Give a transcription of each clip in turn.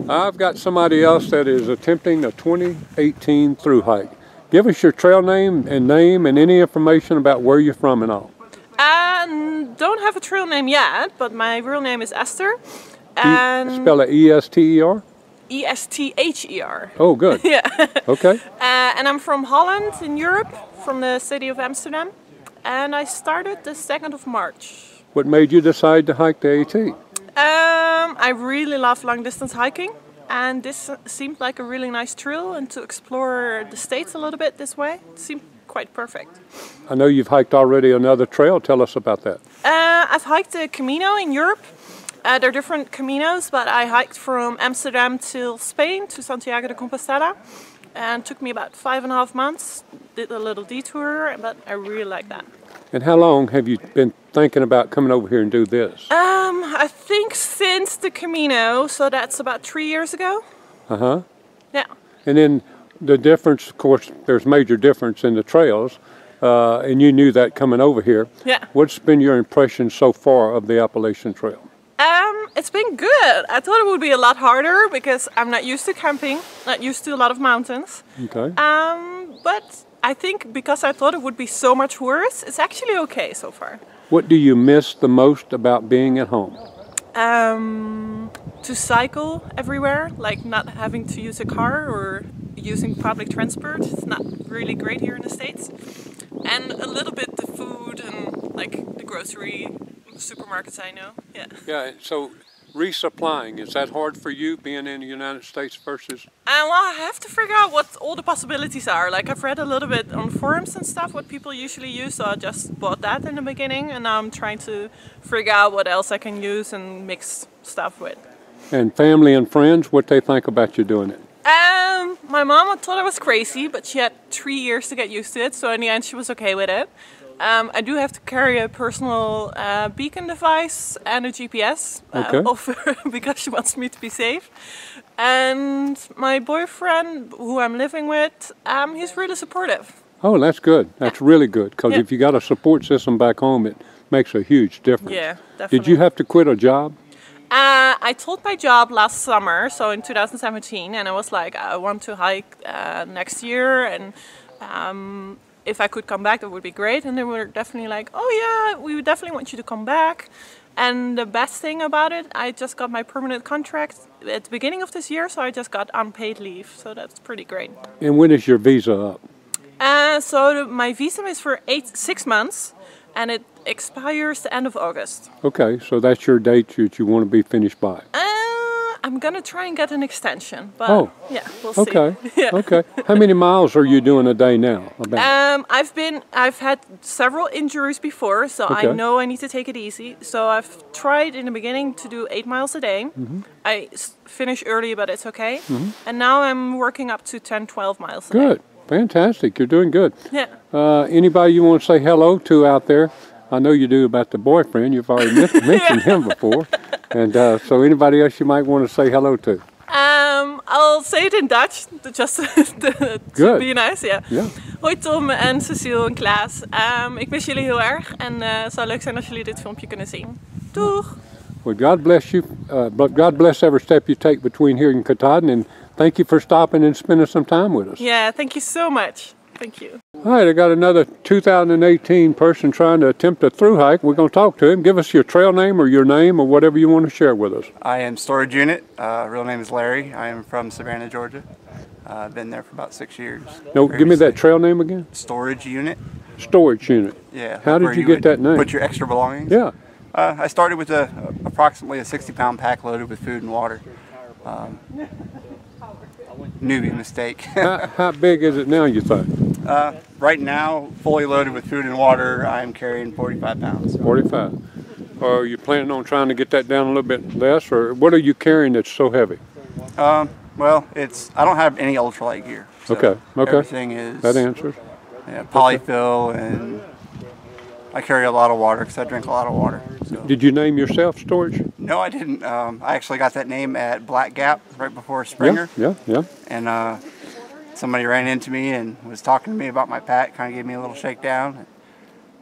I've got somebody else that is attempting a 2018 through hike. Give us your trail name and any information about where you're from and all. Don't have a trail name yet, but my real name is Esther. And spell it E-S-T-E-R? E-S-T-H-E-R. Oh, good. Yeah. Okay. And I'm from Holland in Europe, from the city of Amsterdam. And I started the 2nd of March. What made you decide to hike the AT? I really love long distance hiking. And this seemed like a really nice trail, and to explore the States a little bit this way seemed quite perfect. I know you've hiked already another trail. Tell us about that. I've hiked the Camino in Europe. There are different Caminos, but I hiked from Amsterdam to Spain, to Santiago de Compostela. And it took me about 5.5 months. Did a little detour, but I really like that. And how long have you been thinking about coming over here and do this? I think since the Camino, so that's about 3 years ago. Uh-huh. Yeah. And then the difference, of course, there's major difference in the trails, and you knew that coming over here. Yeah. What's been your impression so far of the Appalachian Trail? It's been good. I thought it would be a lot harder because I'm not used to camping, not used to a lot of mountains. Okay. But I think because I thought it would be so much worse, it's actually okay so far. What do you miss the most about being at home? To cycle everywhere, like not having to use a car or using public transport. It's not really great here in the States. And a little bit the food and like the grocery supermarkets I know. Yeah. Yeah, so resupplying, is that hard for you being in the United States versus? Well, I have to figure out what all the possibilities are. Like I've read a little bit on forums and stuff what people usually use, so I just bought that in the beginning, and now I'm trying to figure out what else I can use and mix stuff with. And family and friends, what they think about you doing it? My mom thought I was crazy, but she had 3 years to get used to it, so in the end she was okay with it. I do have to carry a personal beacon device and a GPS because she wants me to be safe. And my boyfriend, who I'm living with, he's really supportive. Oh, that's good. That's really good, because if you got a support system back home, it makes a huge difference. Yeah, definitely. Did you have to quit a job? I told my job last summer, so in 2017, and I was like, I want to hike next year, and if I could come back, that would be great. And they were definitely like, oh yeah, we would definitely want you to come back. And the best thing about it, I just got my permanent contract at the beginning of this year, so I just got unpaid leave, so that's pretty great. And when is your visa up? So my visa is for 6 months, and it expires the end of August. Okay, so that's your date that you want to be finished by? I'm gonna try and get an extension, but yeah, we'll see. Okay. Okay. How many miles are you doing a day now? About? I've had several injuries before, so I know I need to take it easy. So I've tried in the beginning to do 8 miles a day. I finish early, but it's okay. And now I'm working up to 10, 12 miles a day. Good. Fantastic. You're doing good. Yeah. Anybody you want to say hello to out there? I know you do about the boyfriend. You've already mentioned him before. And so anybody else you might want to say hello to? I'll say it in Dutch, just to be nice. Yeah. Hoi Tom en Cecile en Klaas. Ik mis jullie heel erg en het zou leuk zijn als jullie dit filmpje kunnen zien. Doeg! Well, God bless you. God bless every step you take between here and Katahdin, and thank you for stopping and spending some time with us. Yeah, thank you so much. Thank you. All right, I got another 2018 person trying to attempt a through hike. We're going to talk to him. Give us your trail name or whatever you want to share with us. I am Storage Unit. Real name is Larry. I am from Savannah, Georgia. I've been there for about 6 years. No, give me that trail name again. Storage Unit. Storage Unit. Yeah. How did you get that name? Put your extra belongings. Yeah. I started with approximately a 60-pound pack loaded with food and water. Newbie mistake. How big is it now, you think? Right now, fully loaded with food and water, I'm carrying 45 pounds. 45. Are you planning on trying to get that down a little bit less, or what are you carrying that's so heavy? Well, I don't have any ultralight gear. So okay. Everything is... That answers. Yeah, polyfill, and I carry a lot of water because I drink a lot of water. So. Did you name yourself Storage? No, I didn't. I actually got that name at Black Gap right before Springer. Yeah. And somebody ran into me and was talking to me about my pack, kind of gave me a little shakedown.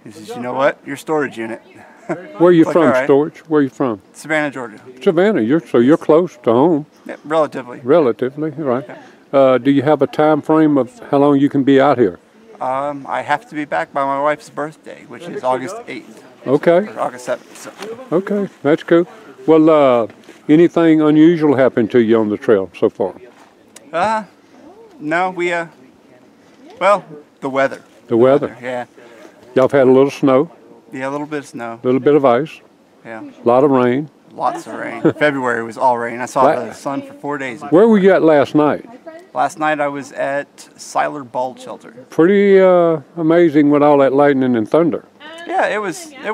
He says, you know what? Your storage unit. Where are you Like, from, all right. Storage? Where are you from? Savannah, Georgia. Savannah. You're close to home, Yeah, relatively. relatively, right? Do you have a time frame of how long you can be out here? I have to be back by my wife's birthday, which is August 8th. Okay. Or August 7th. So. Okay, that's cool. Well, anything unusual happened to you on the trail so far? No, we, well, the weather. The weather. Yeah. Y'all have had a little snow, Yeah, a little bit of snow. a little bit of ice, Yeah. a lot of rain. Lots of rain. February was all rain. I saw the sun for 4 days. Where were you at last night? Last night I was at Siler Bald Shelter. Pretty amazing with all that lightning and thunder. Yeah, it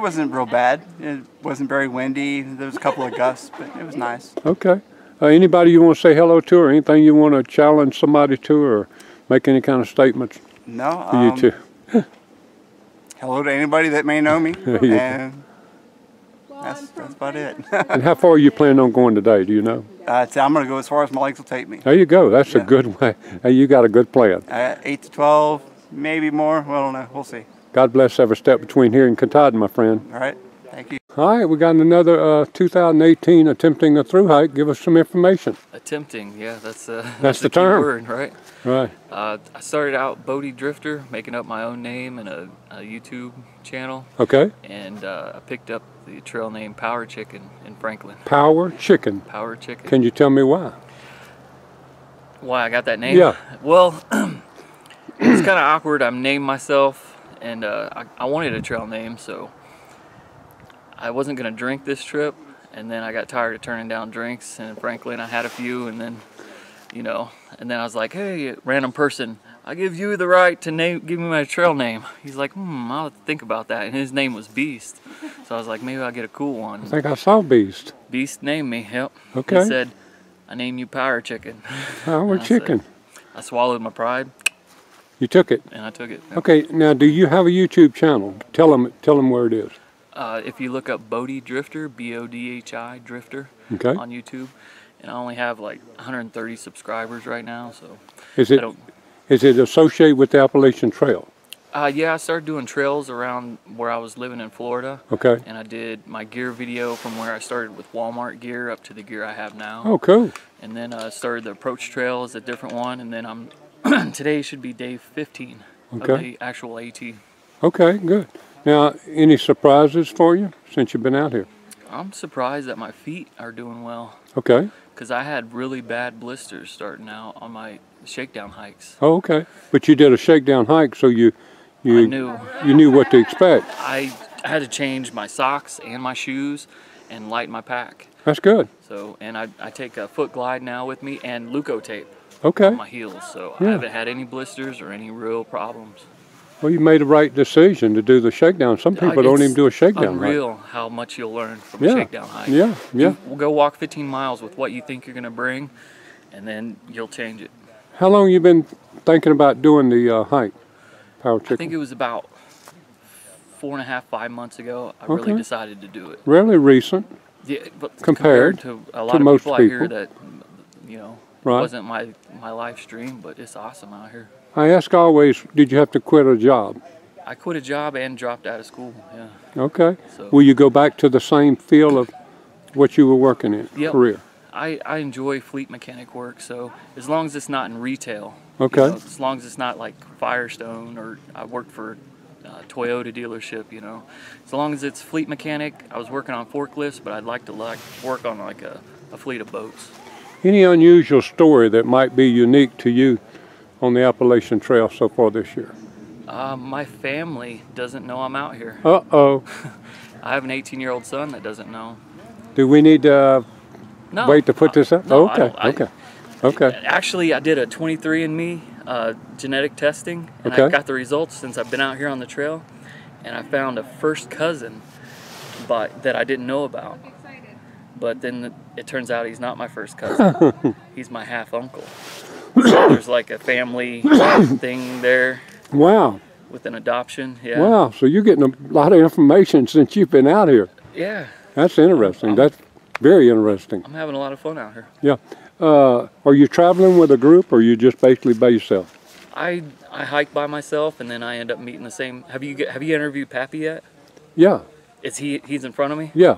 wasn't real bad. It wasn't very windy. There was a couple of gusts, but it was nice. Okay. Anybody you want to say hello to, or anything you want to challenge somebody to, or make any kind of statements No. for you two? Hello to anybody that may know me. Yeah. And that's about it. And how far are you planning on going today? Do you know? I'm going to go as far as my legs will take me. There you go. That's a good way. Hey, you got a good plan. 8 to 12, maybe more. Well, I don't know. We'll see. God bless every step between here and Katahdin, my friend. All right. Thank you. All right, we got another 2018 attempting a through hike. Give us some information. Attempting, yeah, that's the the key term. word, right? Right. I started out Bodie Drifter, making up my own name and a YouTube channel, Okay. and I picked up the trail name Power Chicken in Franklin. Power Chicken. Power Chicken. Can you tell me why? Why I got that name? Yeah. Well, it's kind of awkward. I'm named myself, and I wanted a trail name, so I wasn't gonna drink this trip, and then I got tired of turning down drinks, and in Franklin I had a few, and then, you know, and then I was like, hey, random person, I give you the right to give me my trail name. He's like, I'll have to think about that, and his name was Beast. So I was like, maybe I'll get a cool one. I think I saw Beast. Beast named me, yep. Okay. He said, I named you Power Chicken. Power And I Chicken. I swallowed my pride, You took it. and I took it. Okay, now do you have a YouTube channel? Tell them where it is. If you look up Bodhi Drifter, B-O-D-H-I Drifter, Okay. on YouTube, and I only have like 130 subscribers right now, so Is I it don't. associated with the Appalachian Trail? Yeah, I started doing trails around where I was living in Florida, Okay. and I did my gear video from where I started with Walmart gear up to the gear I have now. Oh, cool. And then I started the approach trail as a different one, and then I'm today should be day 15 of Okay. the actual AT. Okay, good. Now, any surprises for you since you've been out here? I'm surprised that my feet are doing well, Okay. because I had really bad blisters starting out on my shakedown hikes. Oh, okay. But you did a shakedown hike, so you I knew you knew what to expect. I had to change my socks and my shoes and lighten my pack. That's good. So, and I take a foot glide now with me and Leuco tape Okay. on my heels, so Yeah. I haven't had any blisters or any real problems. Well, you made the right decision to do the shakedown. Some people don't It's even do a shakedown hike. unreal how much you'll learn from Yeah. a shakedown hike. Yeah, yeah. We'll go walk 15 miles with what you think you're going to bring, and then you'll change it. How long you been thinking about doing the hike, Power Chicken? I think it was about 4.5, 5 months ago. I Okay. really decided to do it. Really recent. Yeah, but Compared to a to lot of most people, I hear people. that, you know, Right. it wasn't my live stream, but it's awesome out here. I ask always, did you have to quit a job? I quit a job and dropped out of school. Yeah. Okay. So Will you go back to the same field of what you were working in, Yep. career? I enjoy fleet mechanic work, so as long as it's not in retail, Okay. you know, as long as it's not like Firestone or I worked for Toyota dealership, you know, as long as it's fleet mechanic. I was working on forklifts, but I'd like to work on like a fleet of boats. Any unusual story that might be unique to you on the Appalachian Trail so far this year? My family doesn't know I'm out here. Uh-oh. I have an 18-year-old son that doesn't know. Do we need to No. wait to put this up? No, Oh, okay, okay, okay. Actually, I did a 23andMe genetic testing, and Okay. I got the results since I've been out here on the trail, and I found a first cousin that I didn't know about. But then it turns out he's not my first cousin. He's my half uncle. So there's like a family thing there Wow, with an adoption. Yeah. wow. So you're getting a lot of information since you've been out here. Yeah. That's interesting. That's very interesting. I'm having a lot of fun out here. Yeah. Are you traveling with a group, or you just basically by yourself? I hike by myself, and then I end up meeting the same. Have you interviewed Pappy yet? Yeah. He's in front of me? Yeah.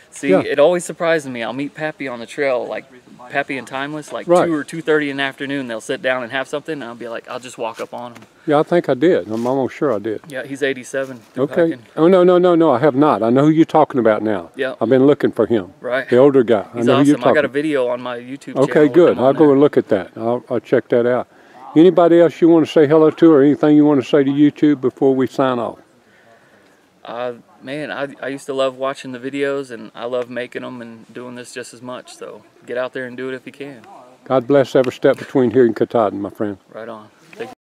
See, Yeah. it always surprises me. I'll meet Pappy on the trail, like Pappy and Timeless, like Right. 2 or 2:30 in the afternoon. They'll sit down and have something, and I'll be like, I'll just walk up on them. Yeah, I think I did. I'm almost sure I did. Yeah, he's 87. through Okay. hiking. Oh, no, I have not. I know who you're talking about now. Yeah. I've been looking for him. Right. The older guy. He's I know who you're awesome. I got a talking. video on my YouTube channel. Okay, with good. him on I'll go there. and look at that. I'll check that out. Anybody else you want to say hello to, or anything you want to say to YouTube before we sign off? Man, I used to love watching the videos, and I love making them and doing this just as much. So get out there and do it if you can. God bless every step between here and Katahdin, my friend. Right on.